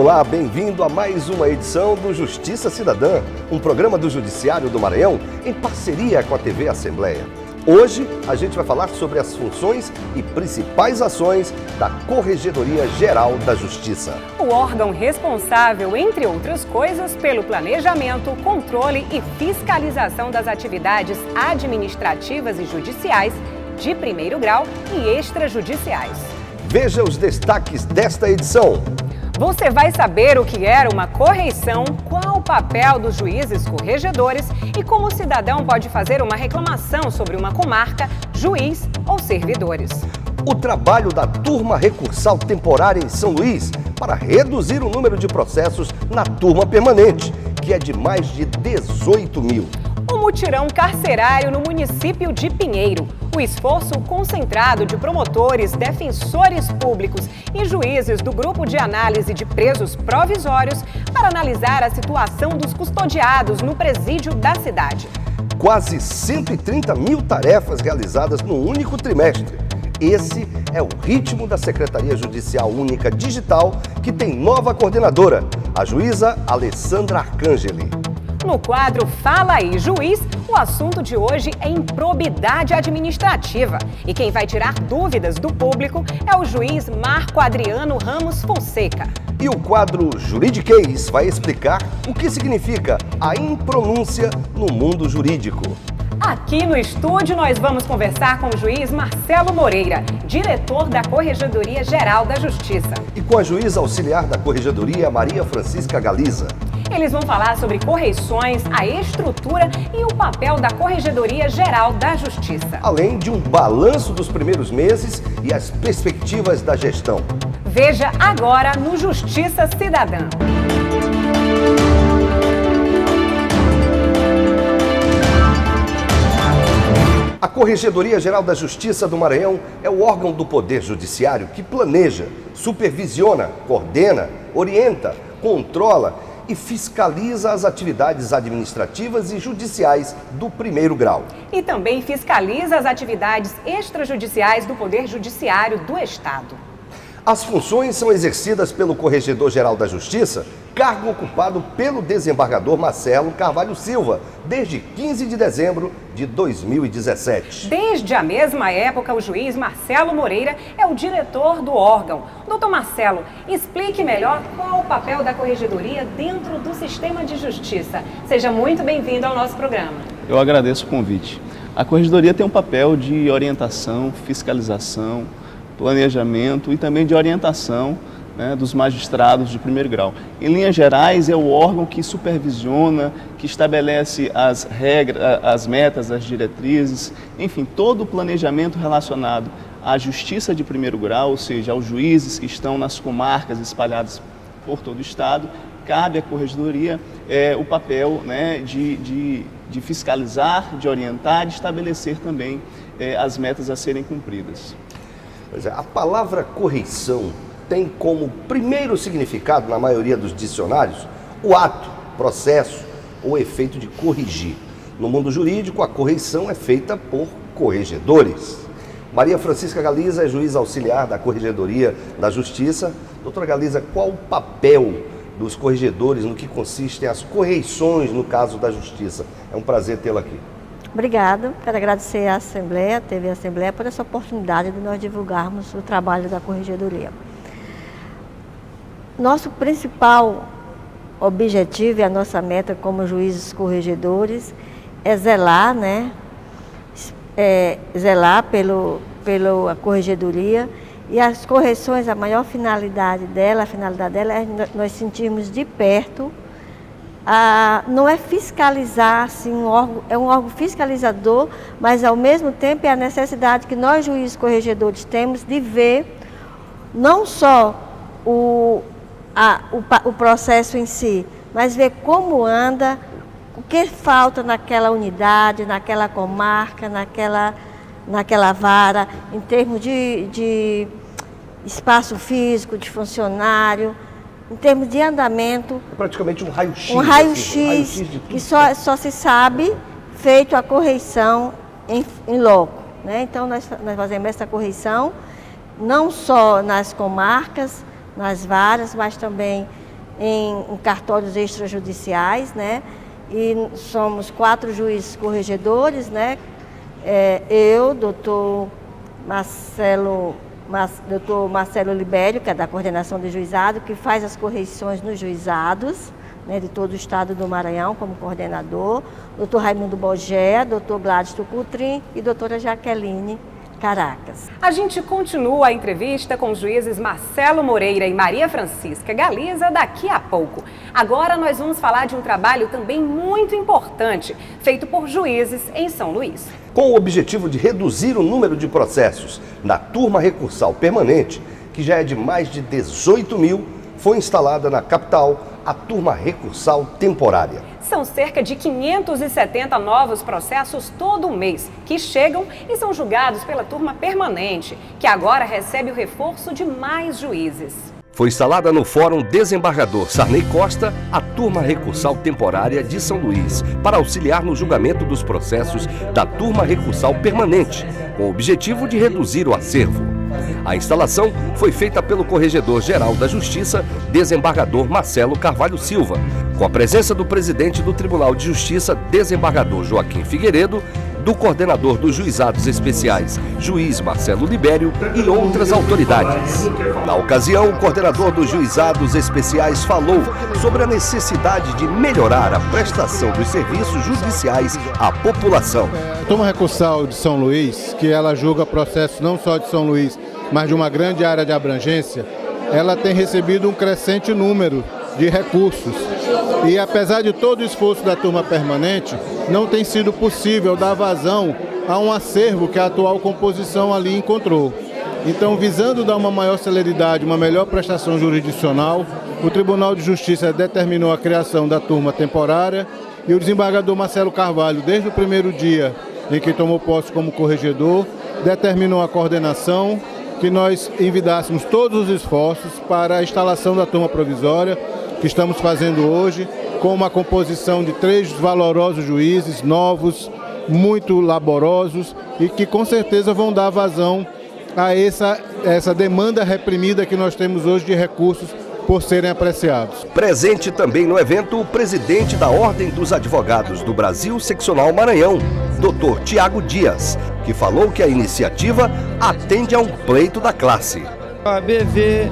Olá, bem-vindo a mais uma edição do Justiça Cidadã, um programa do Judiciário do Maranhão em parceria com a TV Assembleia. Hoje a gente vai falar sobre as funções e principais ações da Corregedoria Geral da Justiça. O órgão responsável, entre outras coisas, pelo planejamento, controle e fiscalização das atividades administrativas e judiciais de primeiro grau e extrajudiciais. Veja os destaques desta edição. Você vai saber o que era uma correição, qual o papel dos juízes corregedores e como o cidadão pode fazer uma reclamação sobre uma comarca, juiz ou servidores. O trabalho da turma recursal temporária em São Luís para reduzir o número de processos na turma permanente, que é de mais de 18 mil. O mutirão carcerário no município de Pinheiro. O esforço concentrado de promotores, defensores públicos e juízes do Grupo de Análise de Presos Provisórios para analisar a situação dos custodiados no presídio da cidade. Quase 130 mil tarefas realizadas no único trimestre. Esse é o ritmo da Secretaria Judicial Única Digital, que tem nova coordenadora, a juíza Alessandra Arcangeli. No quadro Fala aí, Juiz, o assunto de hoje é improbidade administrativa. E quem vai tirar dúvidas do público é o juiz Marco Adriano Ramos Fonseca. E o quadro Juridiquês vai explicar o que significa a impronúncia no mundo jurídico. Aqui no estúdio nós vamos conversar com o juiz Marcelo Moreira, diretor da Corregedoria Geral da Justiça. E com a juíza auxiliar da Corregedoria, Maria Francisca Galiza. Eles vão falar sobre correições, a estrutura e o papel da Corregedoria Geral da Justiça. Além de um balanço dos primeiros meses e as perspectivas da gestão. Veja agora no Justiça Cidadã. A Corregedoria Geral da Justiça do Maranhão é o órgão do Poder Judiciário que planeja, supervisiona, coordena, orienta, controla e fiscaliza as atividades administrativas e judiciais do primeiro grau. E também fiscaliza as atividades extrajudiciais do Poder Judiciário do Estado. As funções são exercidas pelo Corregedor-Geral da Justiça, cargo ocupado pelo desembargador Marcelo Carvalho Silva, desde 15 de dezembro de 2017. Desde a mesma época, o juiz Marcelo Moreira é o diretor do órgão. Doutor Marcelo, explique melhor qual o papel da Corregedoria dentro do sistema de justiça. Seja muito bem-vindo ao nosso programa. Eu agradeço o convite. A Corregedoria tem um papel de orientação, fiscalização, planejamento e também de orientação, né, dos magistrados de primeiro grau. Em linhas gerais, é o órgão que supervisiona, que estabelece as regras, as metas, as diretrizes, enfim, todo o planejamento relacionado à justiça de primeiro grau, ou seja, aos juízes que estão nas comarcas espalhadas por todo o estado. Cabe à Corregedoria o papel, né, de fiscalizar, de orientar, de estabelecer também as metas a serem cumpridas. Pois é, a palavra correição tem como primeiro significado, na maioria dos dicionários, o ato, processo ou efeito de corrigir. No mundo jurídico, a correição é feita por corregedores. Maria Francisca Galiza é juíza auxiliar da Corregedoria da Justiça. Doutora Galiza, qual o papel dos corregedores no que consistem as correições no caso da Justiça? É um prazer tê-la aqui. Obrigada, quero agradecer à Assembleia, a TV Assembleia, por essa oportunidade de nós divulgarmos o trabalho da Corregedoria. Nosso principal objetivo e a nossa meta como juízes corregedores é zelar, zelar pela Corregedoria, e as correções, a maior finalidade dela, é nós sentirmos de perto. Não é fiscalizar, assim, é um órgão fiscalizador, mas ao mesmo tempo é a necessidade que nós, juízes corregedores, temos de ver não só o processo em si, mas ver como anda, o que falta naquela unidade, naquela comarca, naquela vara, em termos de espaço físico, de funcionário, em termos de andamento. É praticamente um raio-x. Um raio-x que só se sabe feito a correição em loco, né? Então, nós fazemos essa correição não só nas comarcas, nas varas, mas também em cartórios extrajudiciais, né? E somos 4 juízes corregedores, né? Eu, doutor Marcelo Libério, que é da coordenação do juizado, que faz as correições nos juizados, né, de todo o estado do Maranhão como coordenador, doutor Raimundo Bogé, doutor Gladys Tucutrim e doutora Jaqueline Caracas. A gente continua a entrevista com os juízes Marcelo Moreira e Maria Francisca Galiza daqui a pouco. Agora nós vamos falar de um trabalho também muito importante, feito por juízes em São Luís. Com o objetivo de reduzir o número de processos na turma recursal permanente, que já é de mais de 18 mil, foi instalada na capital a turma recursal temporária. São cerca de 570 novos processos todo mês que chegam e são julgados pela turma permanente, que agora recebe o reforço de mais juízes. Foi instalada no Fórum Desembargador Sarney Costa a turma recursal temporária de São Luís para auxiliar no julgamento dos processos da turma recursal permanente, com o objetivo de reduzir o acervo. A instalação foi feita pelo Corregedor-Geral da Justiça, desembargador Marcelo Carvalho Silva, com a presença do presidente do Tribunal de Justiça, desembargador Joaquim Figueiredo, do coordenador dos Juizados Especiais, juiz Marcelo Libério e outras autoridades. Na ocasião, o coordenador dos Juizados Especiais falou sobre a necessidade de melhorar a prestação dos serviços judiciais à população. A turma recursal de São Luís, que ela julga processos não só de São Luís, mas de uma grande área de abrangência, ela tem recebido um crescente número de recursos. E apesar de todo o esforço da turma permanente, não tem sido possível dar vazão a um acervo que a atual composição ali encontrou. Então, visando dar uma maior celeridade, uma melhor prestação jurisdicional, o Tribunal de Justiça determinou a criação da turma temporária e o desembargador Marcelo Carvalho, desde o primeiro dia em que tomou posse como corregedor, determinou a coordenação, que nós envidássemos todos os esforços para a instalação da turma provisória, que estamos fazendo hoje, com uma composição de 3 valorosos juízes, novos, muito laborosos e que com certeza vão dar vazão a essa demanda reprimida que nós temos hoje de recursos por serem apreciados. Presente também no evento o presidente da Ordem dos Advogados do Brasil, Seccional Maranhão, Dr. Tiago Dias, que falou que a iniciativa atende a um pleito da classe. A BV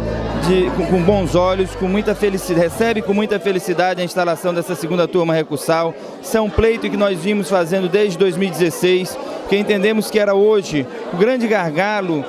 com bons olhos, com muita felicidade, recebe com muita felicidade a instalação dessa segunda turma recursal. Isso é um pleito que nós vimos fazendo desde 2016, que entendemos que era hoje o grande gargalo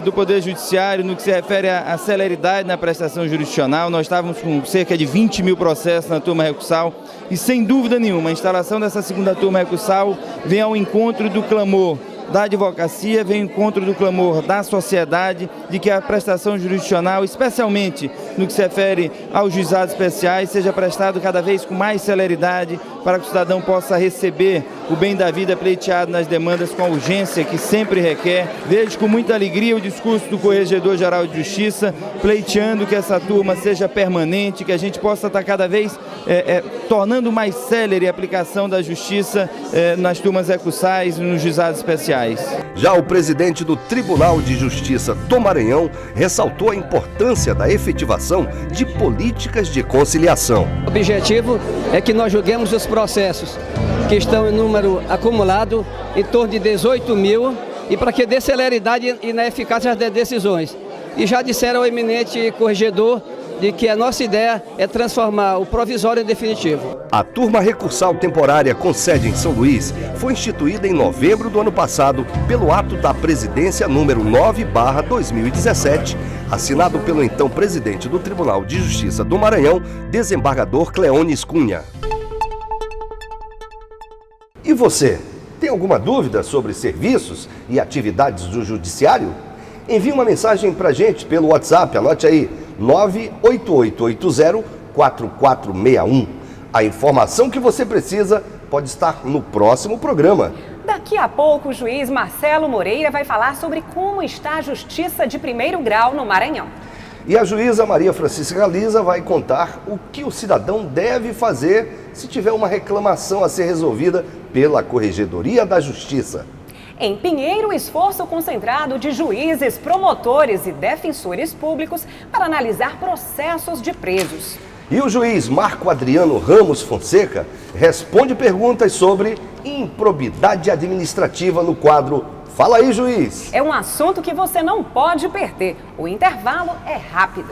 do Poder Judiciário no que se refere à celeridade na prestação jurisdicional. Nós estávamos com cerca de 20 mil processos na turma recursal e, sem dúvida nenhuma, a instalação dessa segunda turma recursal vem ao encontro do clamor da advocacia, vem ao encontro do clamor da sociedade de que a prestação jurisdicional, especialmente no que se refere aos juizados especiais, seja prestado cada vez com mais celeridade para que o cidadão possa receber o bem da vida pleiteado nas demandas com a urgência que sempre requer. Vejo com muita alegria o discurso do Corregedor-Geral de Justiça pleiteando que essa turma seja permanente, que a gente possa estar cada vez tornando mais célere a aplicação da justiça nas turmas recursais e nos juizados especiais. Já o presidente do Tribunal de Justiça do Maranhão ressaltou a importância da efetivação de políticas de conciliação. O objetivo é que nós julguemos os processos que estão em número acumulado em torno de 18 mil e para que dê celeridade e na eficácia das decisões. E já disseram ao eminente corregedor de que a nossa ideia é transformar o provisório em definitivo. A turma recursal temporária com sede em São Luís foi instituída em novembro do ano passado pelo ato da presidência número 9/2017, assinado pelo então presidente do Tribunal de Justiça do Maranhão, desembargador Cleones Cunha. E você, tem alguma dúvida sobre serviços e atividades do Judiciário? Envie uma mensagem para a gente pelo WhatsApp, anote aí, 98880-4461. A informação que você precisa pode estar no próximo programa. Daqui a pouco, o juiz Marcelo Moreira vai falar sobre como está a justiça de primeiro grau no Maranhão. E a juíza Maria Francisca Galiza vai contar o que o cidadão deve fazer se tiver uma reclamação a ser resolvida pela Corregedoria da Justiça. Em Pinheiro, o esforço concentrado de juízes, promotores e defensores públicos para analisar processos de presos. E o juiz Marco Adriano Ramos Fonseca responde perguntas sobre improbidade administrativa no quadro Fala aí, juiz! É um assunto que você não pode perder. O intervalo é rápido.